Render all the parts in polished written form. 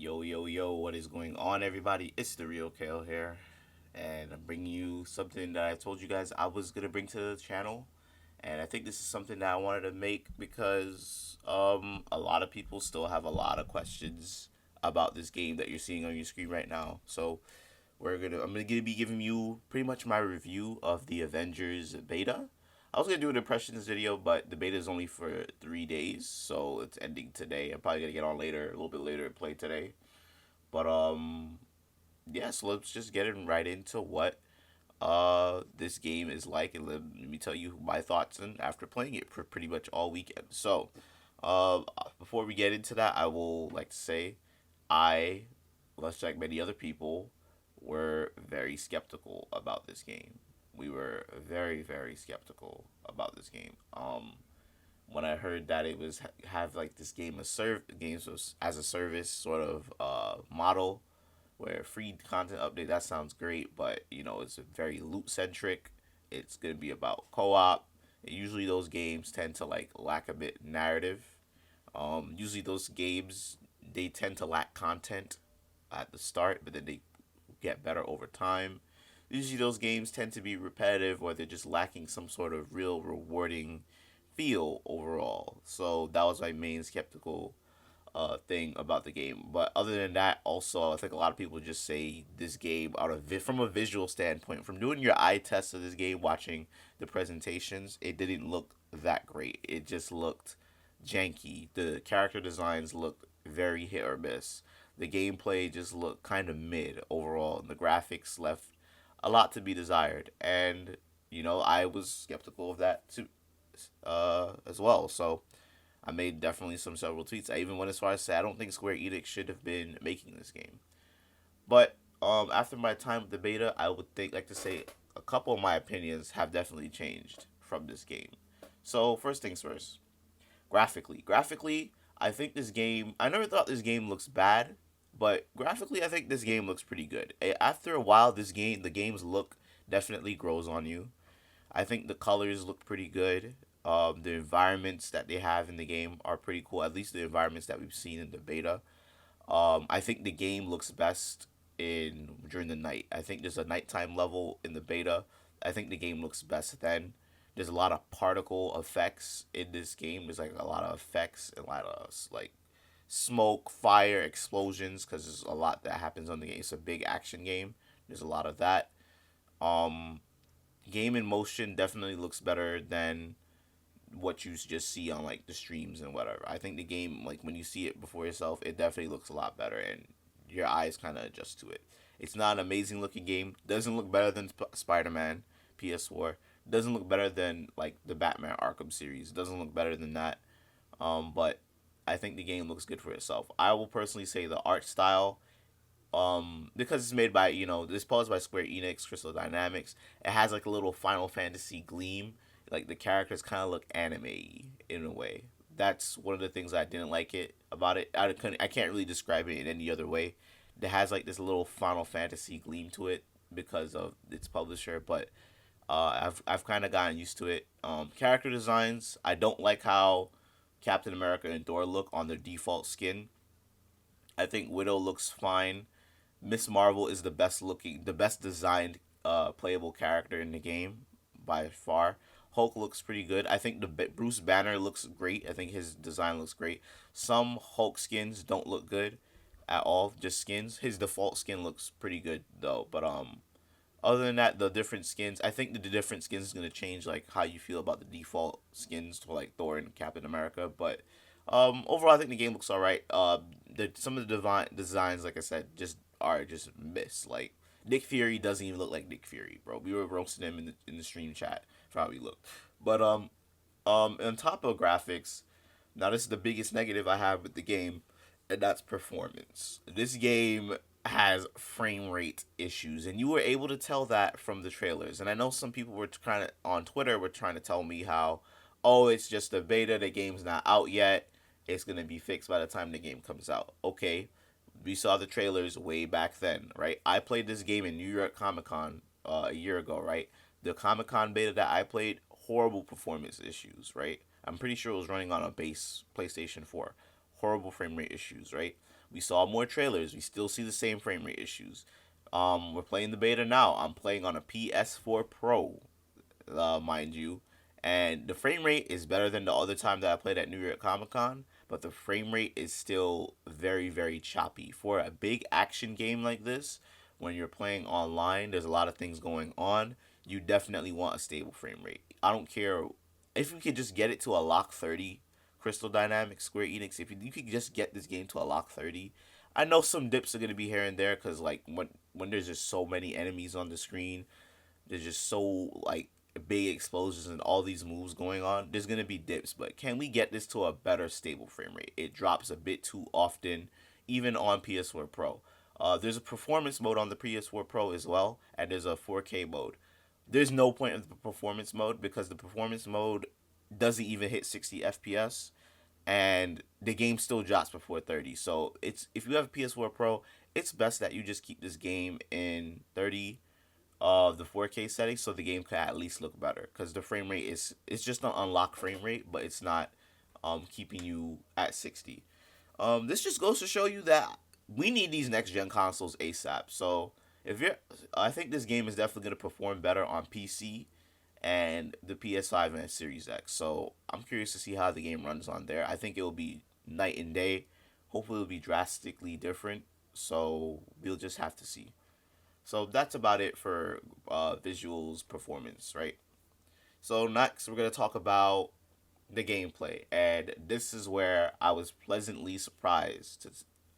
Yo, yo, yo, what is going on, everybody? It's theRealKaaayle here, and I'm bringing you something that I told you guys I was going to bring to the channel. And I think this is something that I wanted to make because a lot of people still have a lot of questions about this game that you're seeing on your screen right now. So I'm gonna be giving you pretty much my review of the Avengers beta. I was gonna do an impressions video, but the beta is only for 3 days, so it's ending today. I'm probably gonna get on later, a little bit later, and play today. But yeah. So let's just get in right into what this game is like, and let me tell you my thoughts and after playing it for pretty much all weekend. So, uh, before we get into that, I will like to say I, much like many other people, were very skeptical about this game. We were very, very skeptical about this game. When I heard that it was have like this games as a service sort of model, where free content update, that sounds great, but it's very loot centric. It's gonna be about co-op. Usually those games tend to like lack a bit narrative. Usually those games, they tend to lack content at the start, but then they get better over time. Usually those games tend to be repetitive, or they're just lacking some sort of real rewarding feel overall. So that was my main skeptical thing about the game. But other than that, also I think a lot of people just say this game from a visual standpoint, from doing your eye test of this game, watching the presentations, it didn't look that great. It just looked janky. The character designs looked very hit or miss. The gameplay just looked kind of mid overall, and the graphics left a lot to be desired. And I was skeptical of that too, as well. So I made definitely some several tweets. I even went as far as to say I don't think Square Enix should have been making this game. But after my time with the beta, I would like to say a couple of my opinions have definitely changed from this game. So first things first, graphically, I think this game. I never thought this game looks bad, but graphically, I think this game looks pretty good. After a while, the game's look definitely grows on you. I think the colors look pretty good. The environments that they have in the game are pretty cool. At least the environments that we've seen in the beta. I think the game looks best in during the night. I think there's a nighttime level in the beta. I think the game looks best then. There's a lot of particle effects in this game. There's like a lot of effects, a lot of like smoke, fire, explosions, because there's a lot that happens on the game. It's a big action game. There's a lot of that. Um, Game in motion definitely looks better than what you just see on like the streams and whatever. I think the game, like when you see it before yourself, it definitely looks a lot better, and your eyes kind of adjust to it. It's not an amazing looking game. Doesn't look better than Spider Man PS4. Doesn't look better than like the Batman Arkham series. Doesn't look better than that. But I think the game looks good for itself. I will personally say the art style, because it's made by this posed by Square Enix, Crystal Dynamics. It has like a little Final Fantasy gleam. Like the characters kind of look anime in a way. That's one of the things I didn't like it about it. I can't really describe it in any other way. It has like this little Final Fantasy gleam to it because of its publisher, but I've kind of gotten used to it. Character designs, I don't like how Captain America and Thor look on their default skin. I think Widow looks fine. Miss Marvel is the best designed playable character in the game by far. Hulk looks pretty good. I think the Bruce Banner looks great. I think his design looks great. Some Hulk skins don't look good at all, just skins. His default skin looks pretty good though. But other than that, the different skins, I think the different skins is gonna change like how you feel about the default skins for like Thor and Captain America. But overall, I think the game looks alright. Some of the designs, like I said, just miss. Like Nick Fury doesn't even look like Nick Fury, bro. We were roasting him in the stream chat for how he looked. But on top of graphics, now this is the biggest negative I have with the game, and that's performance. This game has frame rate issues, and you were able to tell that from the trailers. And I know some people were trying to on Twitter were trying to tell me how, oh, it's just a beta, the game's not out yet. It's gonna be fixed by the time the game comes out. Okay, we saw the trailers way back then, right? I played this game in New York Comic Con a year ago, right? The Comic Con beta that I played, horrible performance issues, right? I'm pretty sure it was running on a base PlayStation 4. Horrible frame rate issues, right? We saw more trailers. We still see the same frame rate issues. We're playing the beta now. I'm playing on a PS4 Pro, mind you, and the frame rate is better than the other time that I played at New York Comic Con. But the frame rate is still very, very choppy for a big action game like this. When you're playing online, there's a lot of things going on. You definitely want a stable frame rate. I don't care if you could just get it to a lock 30. Crystal Dynamics, Square Enix, if you could just get this game to a lock 30. I know some dips are gonna be here and there because like when there's just so many enemies on the screen, there's just so like big explosions and all these moves going on. There's gonna be dips, but can we get this to a better stable frame rate? It drops a bit too often, even on PS4 Pro. There's a performance mode on the PS4 Pro as well, and there's a 4K mode. There's no point in the performance mode because the performance mode doesn't even hit 60 FPS, and the game still drops before 30. So it's if you have a PS4 Pro, it's best that you just keep this game in 30 of the 4K setting so the game can at least look better because the frame rate is it's just an unlocked frame rate, but it's not keeping you at 60. This just goes to show you that we need these next gen consoles ASAP. So if you're, I think this game is definitely going to perform better on PC and the PS5 and Series X. So I'm curious to see how the game runs on there. I think it will be night and day. Hopefully, it will be drastically different. So we'll just have to see. So that's about it for visuals performance, right? So next, we're gonna talk about the gameplay, and this is where I was pleasantly surprised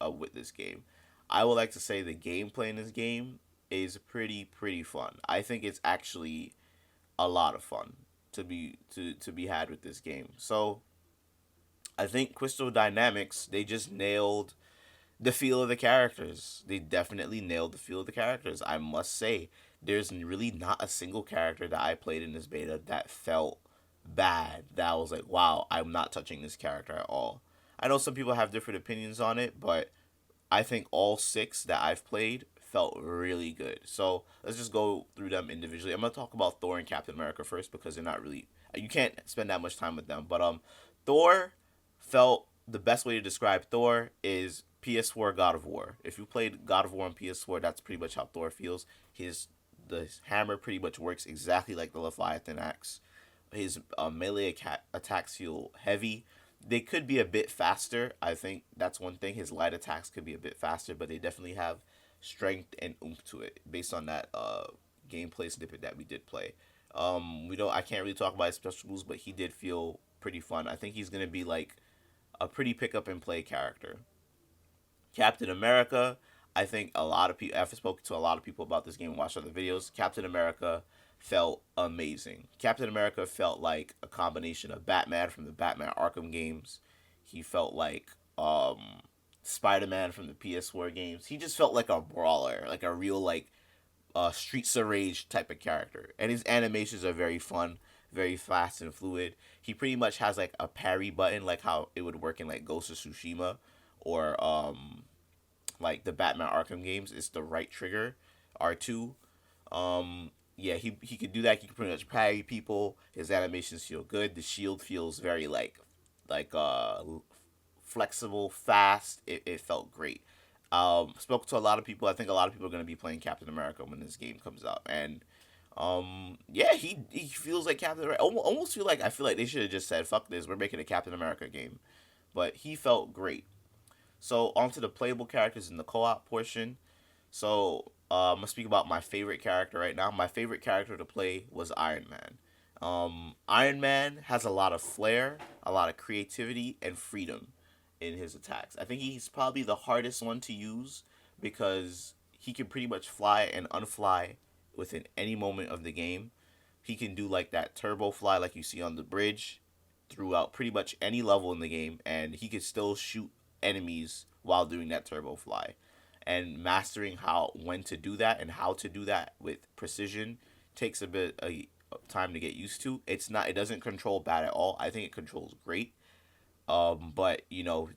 with this game. I would like to say the gameplay in this game is pretty fun. I think it's actually a lot of fun to be had with this game. So I think Crystal Dynamics they just nailed the feel of the characters. They definitely nailed the feel of the characters. I must say, there's really not a single character that I played in this beta that felt bad. That I was like, wow, I'm not touching this character at all. I know some people have different opinions on it, but I think all six that I've played felt really good. So let's just go through them individually. I'm gonna talk about Thor and Captain America first because they're not really you can't spend that much time with them. But Thor felt the best way to describe Thor is PS4 God of War. If you played God of War on PS4, that's pretty much how Thor feels. His hammer pretty much works exactly like the Leviathan axe. His melee attacks feel heavy. They could be a bit faster. I think that's one thing. His light attacks could be a bit faster, but they definitely have strength and oomph to it based on that gameplay snippet that we did play. We don't. I can't really talk about his special moves, but he did feel pretty fun. I think he's gonna be like a pretty pick up and play character. Captain America, I think a lot of people, I've spoken to a lot of people about this game and watched other videos. Captain America felt amazing. Captain America felt like a combination of Batman from the Batman Arkham games. He felt like Spider Man from the PS4 games. He just felt like a brawler, like a real like Streets of Rage type of character. And his animations are very fun, very fast and fluid. He pretty much has like a parry button, like how it would work in like Ghost of Tsushima or like the Batman Arkham games. It's the right trigger, R2. Yeah, he could do that. He could pretty much parry people. His animations feel good. The shield feels very like flexible, fast. It felt great. Spoke to a lot of people. I think a lot of people are going to be playing Captain America when this game comes out, and yeah, he feels like Captain America. Almost feel like they should have just said, "Fuck this, we're making a Captain America game," but he felt great. So onto the playable characters in the co-op portion. So I'm gonna speak about my favorite character right now. My favorite character to play was Iron Man. Iron Man has a lot of flair, a lot of creativity, and freedom in his attacks. I think he's probably the hardest one to use because he can pretty much fly and unfly within any moment of the game. He can do like that turbo fly like you see on the bridge throughout pretty much any level in the game, and he can still shoot enemies while doing that turbo fly. And mastering how when to do that and how to do that with precision takes a bit of time to get used to. It doesn't control bad at all. I think it controls great. But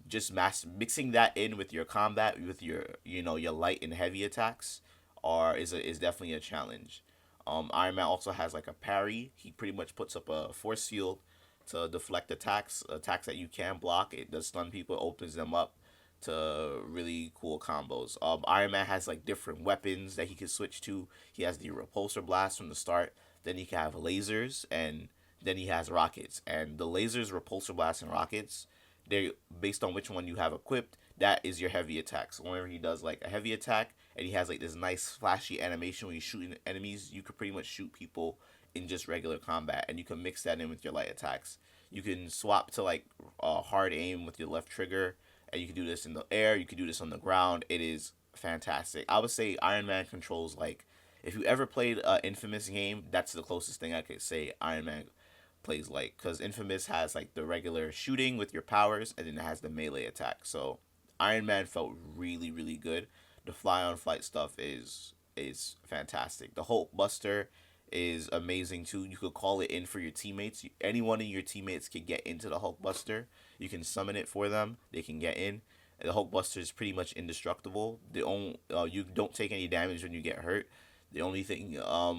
just mixing that in with your combat, with your your light and heavy attacks, is definitely a challenge. Iron Man also has like a parry. He pretty much puts up a force field to deflect attacks that you can block. It does stun people, opens them up. to really cool combos. Iron Man has like different weapons that he can switch to. He has the repulsor blast from the start. Then he can have lasers, and then he has rockets. And the lasers, repulsor blast, and rockets, they based on which one you have equipped. That is your heavy attack. So whenever he does like a heavy attack, and he has like this nice flashy animation when he's shooting enemies, you could pretty much shoot people in just regular combat, and you can mix that in with your light attacks. You can swap to like hard aim with your left trigger, and you can do this in the air. You can do this on the ground. It is fantastic. I would say Iron Man controls like, if you ever played an Infamous game, that's the closest thing I could say Iron Man plays like, because Infamous has like the regular shooting with your powers, and then it has the melee attack. So Iron Man felt really really good. The fly on flight stuff is fantastic. The Hulk Buster is amazing too. You could call it in for your teammates. Any one of your teammates can get into the Hulk Buster. You can summon it for them. They can get in. The Hulk Buster is pretty much indestructible. The only you don't take any damage when you get hurt. The only thing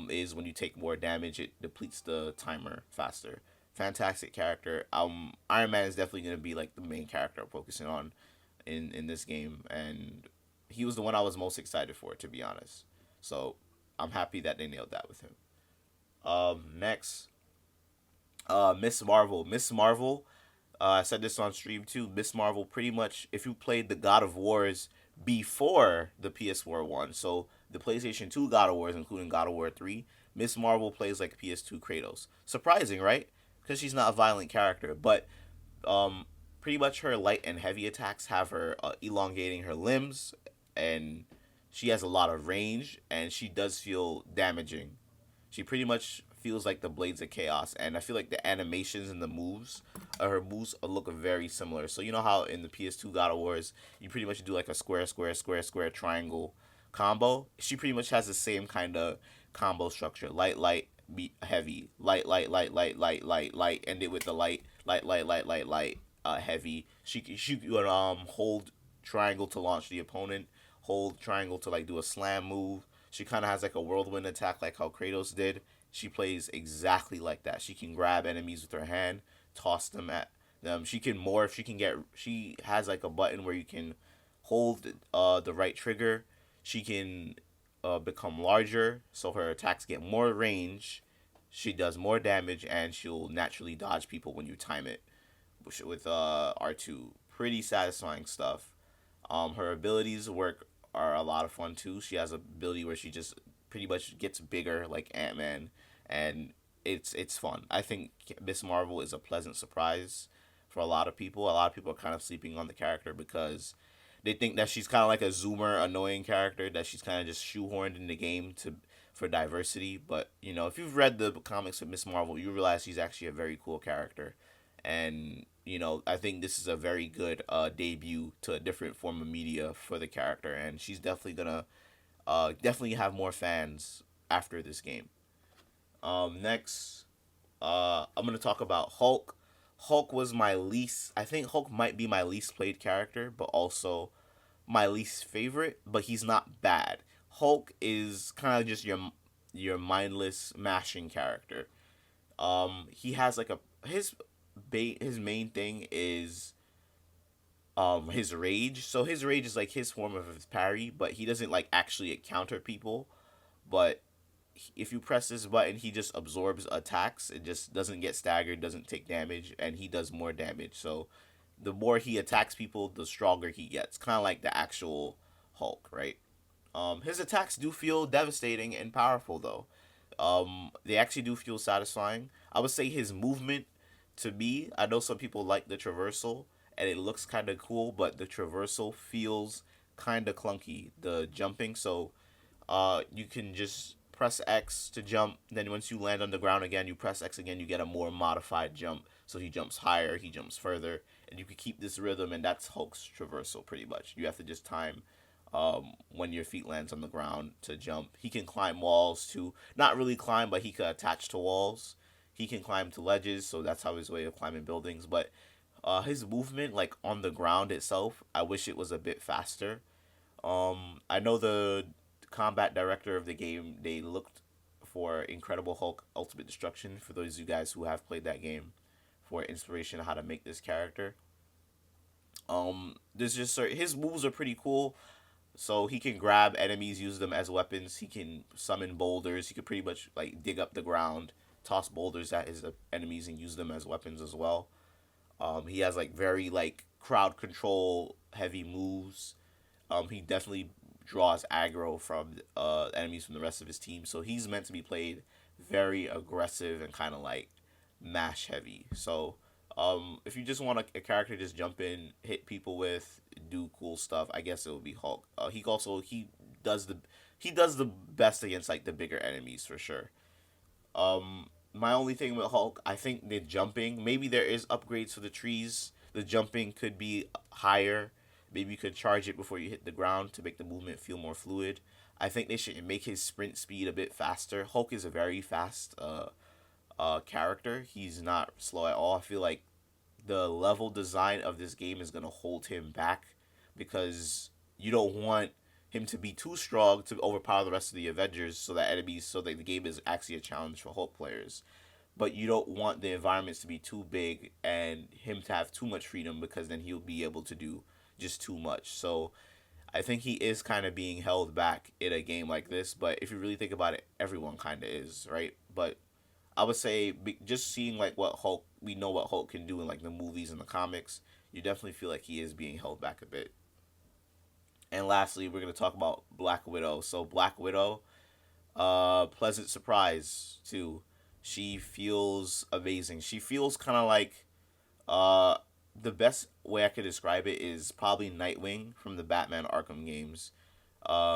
is when you take more damage, it depletes the timer faster. Fantastic character. Iron Man is definitely gonna be like the main character I'm focusing on in this game, and he was the one I was most excited for, to be honest. So I'm happy that they nailed that with him. Next, Miss Marvel. Miss Marvel. I said this on stream too. Miss Marvel, pretty much, if you played the God of Wars before the PS4 one, so the PlayStation 2 God of Wars, including God of War 3, Miss Marvel plays like PS2 Kratos. Surprising, right? Because she's not a violent character, but um, pretty much her light and heavy attacks have her elongating her limbs, and she has a lot of range, and she does feel damaging. She pretty much feels like the Blades of Chaos, and I feel like the animations and the moves, her moves look very similar. So you know how in the PS2 God of Wars, you pretty much do like a square, square, square, square, triangle combo. She pretty much has the same kind of combo structure: light, light, be heavy, light, light, light, light, light, light, light. End it with the light, light, light, light, light, light, heavy. She could hold triangle to launch the opponent, hold triangle to like do a slam move. She kind of has like a whirlwind attack, like how Kratos did. She plays exactly like that. She can grab enemies with her hand, toss them at them. She can morph. She can get. She has like a button where you can hold the right trigger. She can become larger, so her attacks get more range. She does more damage, and she'll naturally dodge people when you time it with R2. Pretty satisfying stuff. Her abilities work are a lot of fun too. She has a ability where she just pretty much gets bigger like Ant-Man, and it's fun. I think Miss Marvel is a pleasant surprise for a lot of people. A lot of people are kind of sleeping on the character because they think that she's kind of like a zoomer, annoying character that she's kind of just shoehorned in the game to for diversity. But you know, if you've read the comics of Miss Marvel, you realize she's actually a very cool character, and you know, I think this is a very good debut to a different form of media for the character, and she's definitely gonna definitely have more fans after this game. Next, I'm gonna talk about Hulk. Hulk was my least. I think Hulk might be my least played character, but also my least favorite. But he's not bad. Hulk is kind of just your mindless mashing character. He has like a his main thing is his rage. So his rage is like his form of his parry, but he doesn't like actually counter people. But if you press this button, he just absorbs attacks. It just doesn't get staggered, doesn't take damage, and he does more damage. So the more he attacks people, the stronger he gets. Kind of like the actual Hulk, right? His attacks do feel devastating and powerful, though. They actually do feel satisfying. I would say his movement, to me, I know some people like the traversal, and it looks kind of cool, but the traversal feels kind of clunky. The jumping, so you can just press X to jump. Then once you land on the ground again, you press X again. You get a more modified jump. So he jumps higher, he jumps further, and you can keep this rhythm. And that's Hulk's traversal pretty much. You have to just time when your feet lands on the ground to jump. He can climb walls too. Not really climb, but he could attach to walls. He can climb to ledges, so that's how his way of climbing buildings. But his movement, like on the ground itself, I wish it was a bit faster. I know the combat director of the game, they looked for Incredible Hulk Ultimate Destruction, for those of you guys who have played that game, for inspiration on how to make this character. There's just his moves are pretty cool. So he can grab enemies, use them as weapons. He can summon boulders. He could pretty much like dig up the ground, toss boulders at his enemies, and use them as weapons as well. He has like very like crowd control heavy moves. He definitely draws aggro from enemies from the rest of his team. So he's meant to be played very aggressive and kind of like mash heavy. So if you just want a character to just jump in, hit people with, do cool stuff, I guess it would be Hulk. Does the he does the best against like the bigger enemies for sure. My only thing with Hulk, I think the jumping, maybe there is upgrades for the trees. The jumping could be higher. Maybe you could charge it before you hit the ground to make the movement feel more fluid. I think they should make his sprint speed a bit faster. Hulk is a very fast character. He's not slow at all. I feel like the level design of this game is going to hold him back because you don't want him to be too strong to overpower the rest of the Avengers so that the game is actually a challenge for Hulk players. But you don't want the environments to be too big and him to have too much freedom because then he'll be able to do just too much. So I think he is kind of being held back in a game like this. But if you really think about it, everyone kind of is, right? But I would say just seeing like what Hulk, we know what Hulk can do in like the movies and the comics, you definitely feel like he is being held back a bit. And lastly, we're gonna talk about Black Widow. So Black Widow, pleasant surprise too. She feels amazing. She feels kind of like uh, the best way I could describe it is probably Nightwing from the Batman Arkham games.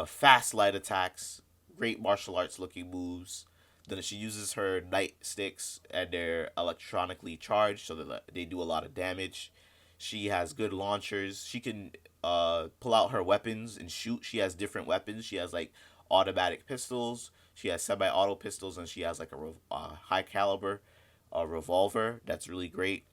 Fast light attacks, great martial arts looking moves. Then she uses her night sticks and they're electronically charged so that they do a lot of damage. She has good launchers. She can pull out her weapons and shoot. She has different weapons. She has like automatic pistols. She has semi-auto pistols, and she has like a high caliber revolver. That's really great.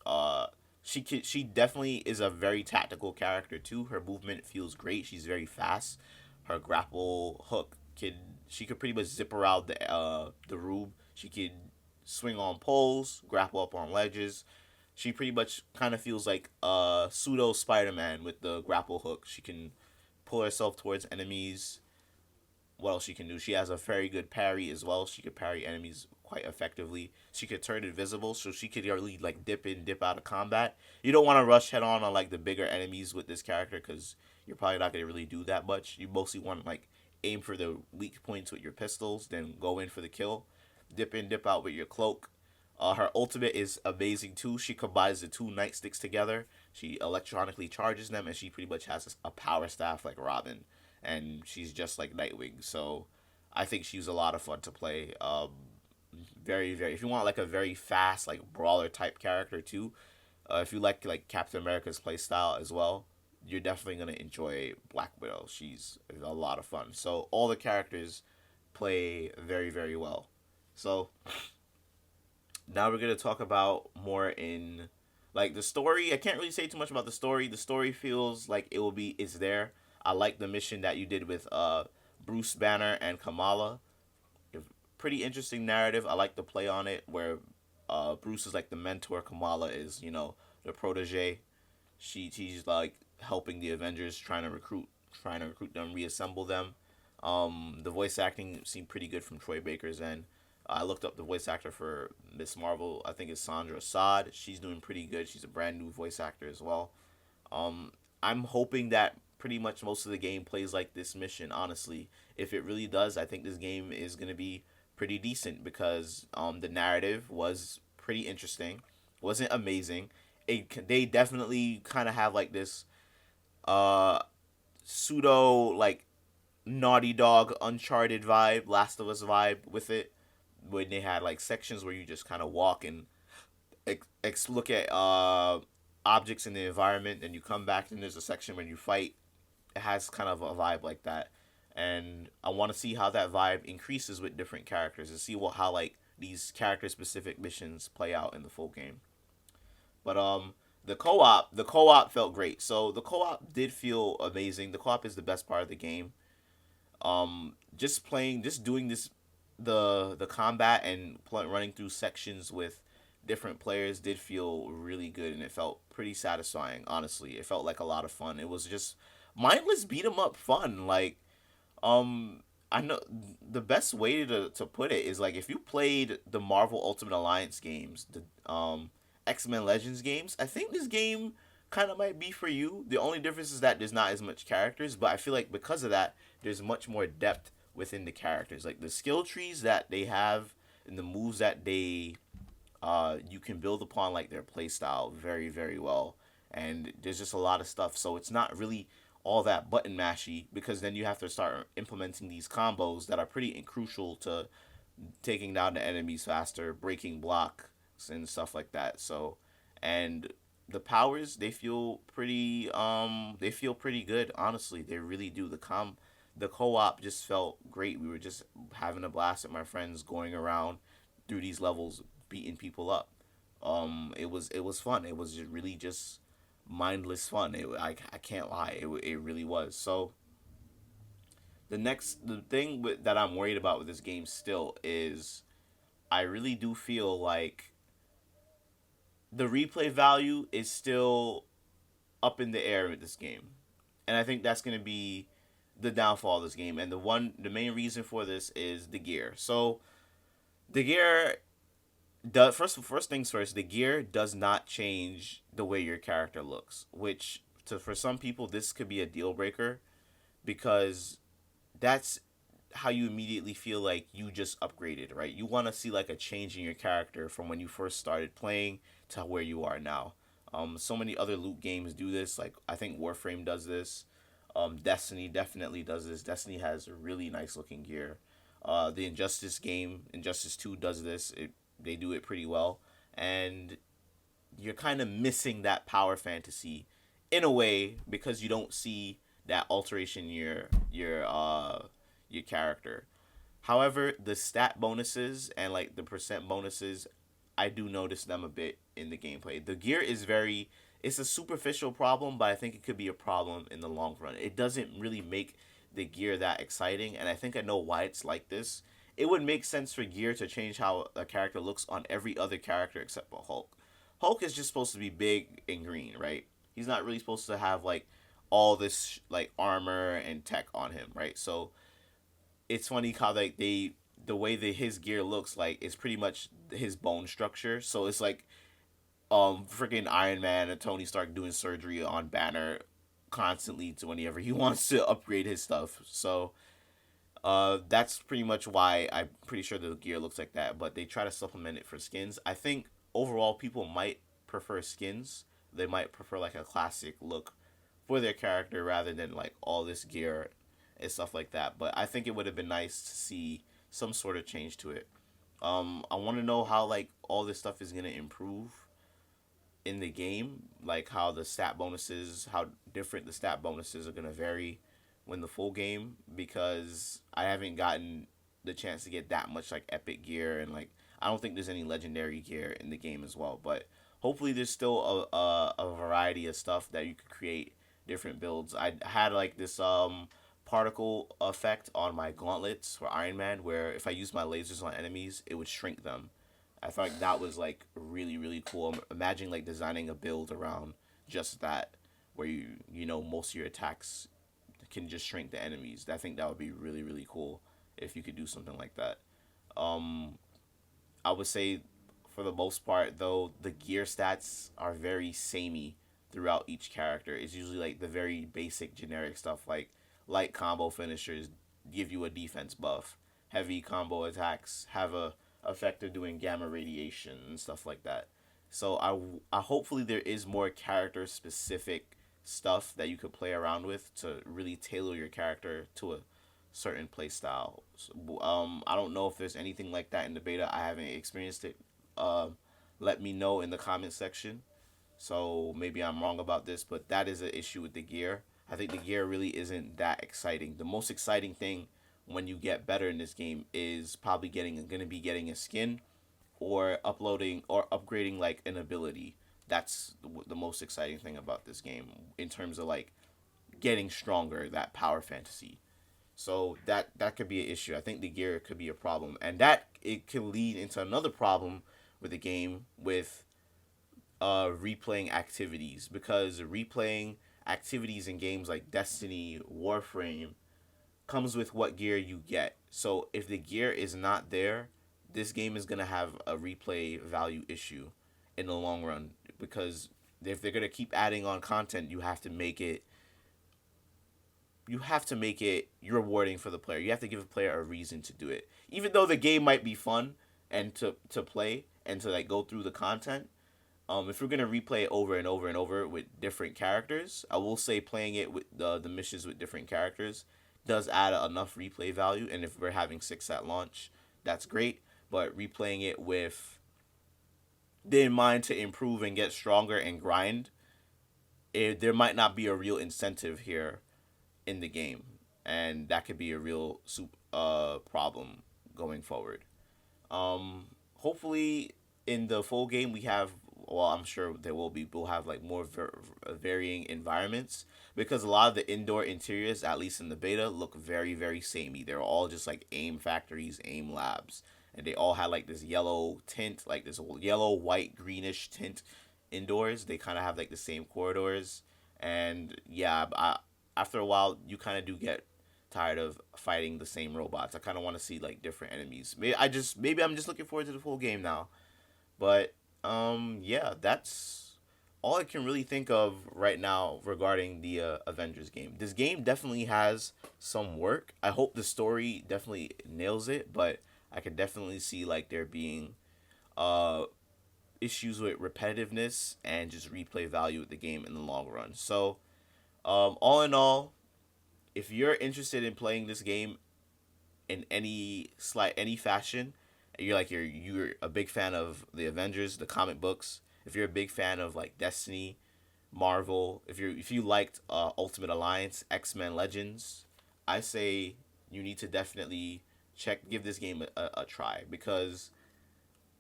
Uh, she definitely is a very tactical character too. Her movement feels great. She's very fast. Her grapple hook can she could pretty much zip around the room. She can swing on poles, grapple up on ledges. She pretty much kind of feels like a pseudo Spider Man with the grapple hook. She can pull herself towards enemies. What else she can do? She has a very good parry as well. She could parry enemies quite effectively. She could turn invisible, so she could really like dip in, dip out of combat. You don't want to rush head on like the bigger enemies with this character because you're probably not gonna really do that much. You mostly want to like aim for the weak points with your pistols, then go in for the kill. Dip in, dip out with your cloak. Her ultimate is amazing too. She combines the two nightsticks together. She electronically charges them, and she pretty much has a power staff like Robin, and she's just like Nightwing. So I think she's a lot of fun to play. Very very. If you want like a very fast like brawler type character too, if you like Captain America's play style as well, you're definitely gonna enjoy Black Widow. She's a lot of fun. So all the characters play very very well. So now we're gonna talk about more in like the story. I can't really say too much about the story. The story feels like it's there. I like the mission that you did with Bruce Banner and Kamala. Pretty interesting narrative. I like the play on it where Bruce is like the mentor, Kamala is, the protege. She's like helping the Avengers trying to recruit them, reassemble them. The voice acting seemed pretty good from Troy Baker's end. I looked up the voice actor for Miss Marvel. I think it's Sandra Saad. She's doing pretty good. She's a brand new voice actor as well. I'm hoping that pretty much most of the game plays like this mission. Honestly, if it really does, I think this game is gonna be pretty decent because the narrative was pretty interesting. Wasn't amazing. They definitely kind of have like this uh pseudo like Naughty Dog Uncharted vibe, Last of Us vibe with it, when they had like sections where you just kind of walk and look at objects in the environment, and you come back and there's a section when you fight. It has kind of a vibe like that, and I want to see how that vibe increases with different characters and see how like these character specific missions play out in the full game. But the co-op felt great. So the co-op did feel amazing. The co-op is the best part of the game. Just doing this, the combat and running through sections with different players did feel really good, and it felt pretty satisfying. Honestly, it felt like a lot of fun. It was just mindless beat 'em up fun. Like um, I know the best way to put it is like if you played the Marvel Ultimate Alliance games, the X-Men Legends games, I think this game kind of might be for you. The only difference is that there's not as much characters, but I feel like because of that, there's much more depth within the characters. Like the skill trees that they have and the moves that they you can build upon like their play style very very well, and there's just a lot of stuff, so it's not really all that button mashy because then you have to start implementing these combos that are pretty crucial to taking down the enemies faster, breaking blocks and stuff like that. So, and the powers they feel pretty good. Honestly, they really do. The co-op just felt great. We were just having a blast with my friends going around through these levels beating people up. It was fun. It was just really just mindless fun. I can't lie. It really was. So the thing that I'm worried about with this game still is I really do feel like the replay value is still up in the air with this game, and I think that's gonna be the downfall of this game. And the main reason for this is the gear. So the gear the first things first, the gear does not change the way your character looks, which for some people this could be a deal breaker because that's how you immediately feel like you just upgraded, right? You want to see like a change in your character from when you first started playing to where you are now. So many other loot games do this. Like I think Warframe does this. Destiny definitely does this. Destiny has really nice looking gear. The Injustice game, Injustice 2 does this. They do it pretty well, and you're kind of missing that power fantasy in a way because you don't see that alteration in your character. However, the stat bonuses and like the percent bonuses, I do notice them a bit in the gameplay. The gear is very it's a superficial problem, but I think it could be a problem in the long run. It doesn't really make the gear that exciting, and I think I know why it's like this. It would make sense for gear to change how a character looks on every other character except for Hulk. Hulk is just supposed to be big and green, right? He's not really supposed to have like all this like armor and tech on him, right? So it's funny how like the way that his gear looks like is pretty much his bone structure. So it's like freaking Iron Man and Tony Stark doing surgery on Banner constantly to whenever he wants to upgrade his stuff. So that's pretty much why I'm pretty sure the gear looks like that. But they try to supplement it for skins. I think overall people might prefer skins. They might prefer like a classic look for their character rather than like all this gear and stuff like that. But I think it would have been nice to see some sort of change to it. I want to know how like all this stuff is gonna improve in the game, like how the stat bonuses, how different the stat bonuses are gonna vary when the full game, because I haven't gotten the chance to get that much like epic gear, and like I don't think there's any legendary gear in the game as well. But hopefully there's still a variety of stuff that you could create different builds. I had like this particle effect on my gauntlets for Iron Man, where if I use my lasers on enemies, it would shrink them. I thought like that was like really really cool. Imagine like designing a build around just that, where you know most of your attacks can just shrink the enemies. I think that would be really really cool if you could do something like that. Um, I would say for the most part though, the gear stats are very samey throughout each character. It's usually like the very basic generic stuff like light combo finishers give you a defense buff. Heavy combo attacks have a effect of doing gamma radiation and stuff like that. So I hopefully there is more character specific stuff that you could play around with to really tailor your character to a certain play style. So, I don't know if there's anything like that in the beta. I haven't experienced it. Let me know in the comment section. So maybe I'm wrong about this, but that is an issue with the gear. I think the gear really isn't that exciting. The most exciting thing when you get better in this game is probably gonna be getting a skin or uploading or upgrading like an ability. That's the most exciting thing about this game in terms of like getting stronger, that power fantasy. So that could be an issue. I think the gear could be a problem, and that it can lead into another problem with the game with replaying activities, because replaying activities in games like Destiny, Warframe comes with what gear you get. So if the gear is not there, this game is gonna have a replay value issue in the long run, because if they're gonna keep adding on content, you have to make it rewarding for the player. You have to give the player a reason to do it. Even though the game might be fun and to play and to like go through the content, if we're gonna replay it over and over and over with different characters, I will say playing it with the missions with different characters does add enough replay value. And if we're having 6 at launch, that's great. But replaying it with in mind to improve and get stronger and grind, there might not be a real incentive here in the game, and that could be a real problem going forward. Hopefully, in the full game, we have. Well, I'm sure there will be. We'll have like more varying environments, because a lot of the indoor interiors, at least in the beta, look very very samey. They're all just like AIM factories, AIM labs, and they all had like this yellow tint, like this yellow, white, greenish tint indoors. They kind of have like the same corridors, and yeah, after a while, you kind of do get tired of fighting the same robots. I kind of want to see like different enemies. Maybe I'm just looking forward to the full game now. But yeah, that's all I can really think of right now regarding the Avengers game. This game definitely has some work. I hope the story definitely nails it, but I could definitely see like there being uh issues with repetitiveness and just replay value with the game in the long run. So, all in all, if you're interested in playing this game in any fashion, you're a big fan of the Avengers, the comic books, if you're a big fan of like Destiny, Marvel, if you liked Ultimate Alliance, X-Men Legends, I say you need to definitely give this game a try, because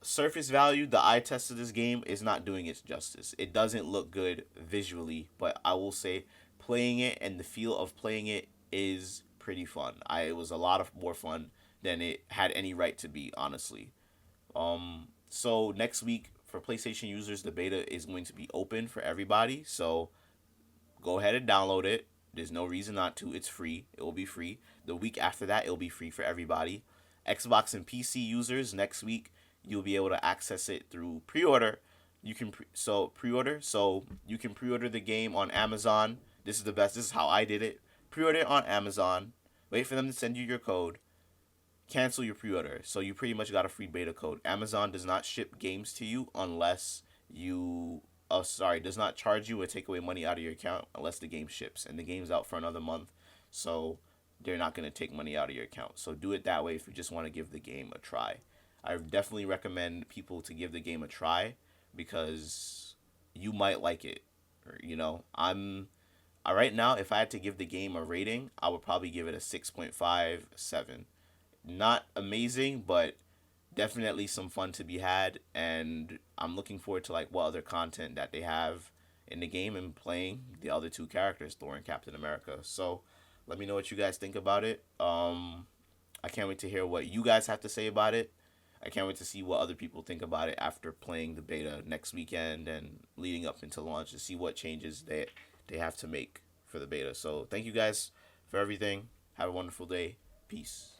surface value, the eye test of this game is not doing its justice. It doesn't look good visually, but I will say playing it and the feel of playing it is pretty fun. It was a lot of more fun than it had any right to be, honestly. So next week for PlayStation users, the beta is going to be open for everybody. So go ahead and download it. There's no reason not to. It's free. It will be free. The week after that, it'll be free for everybody. Xbox and PC users, next week you'll be able to access it through pre-order. You can pre-order. So you can pre-order the game on Amazon. This is the best. This is how I did it. Pre-order it on Amazon. Wait for them to send you your code. Cancel your pre-order. So you pretty much got a free beta code. Amazon does not ship games to you unless you does not charge you or take away money out of your account unless the game ships, and the game's out for another month. So they're not going to take money out of your account. So do it that way if you just want to give the game a try. I definitely recommend people to give the game a try, because you might like it. Right now, if I had to give the game a rating, I would probably give it a 6.57. Not amazing, but definitely some fun to be had, and I'm looking forward to like what other content that they have in the game and playing the other two characters, Thor and Captain America. So let me know what you guys think about it. I can't wait to hear what you guys have to say about it. I can't wait to see what other people think about it after playing the beta next weekend and leading up into launch, to see what changes they have to make for the beta. So thank you guys for everything. Have a wonderful day. Peace.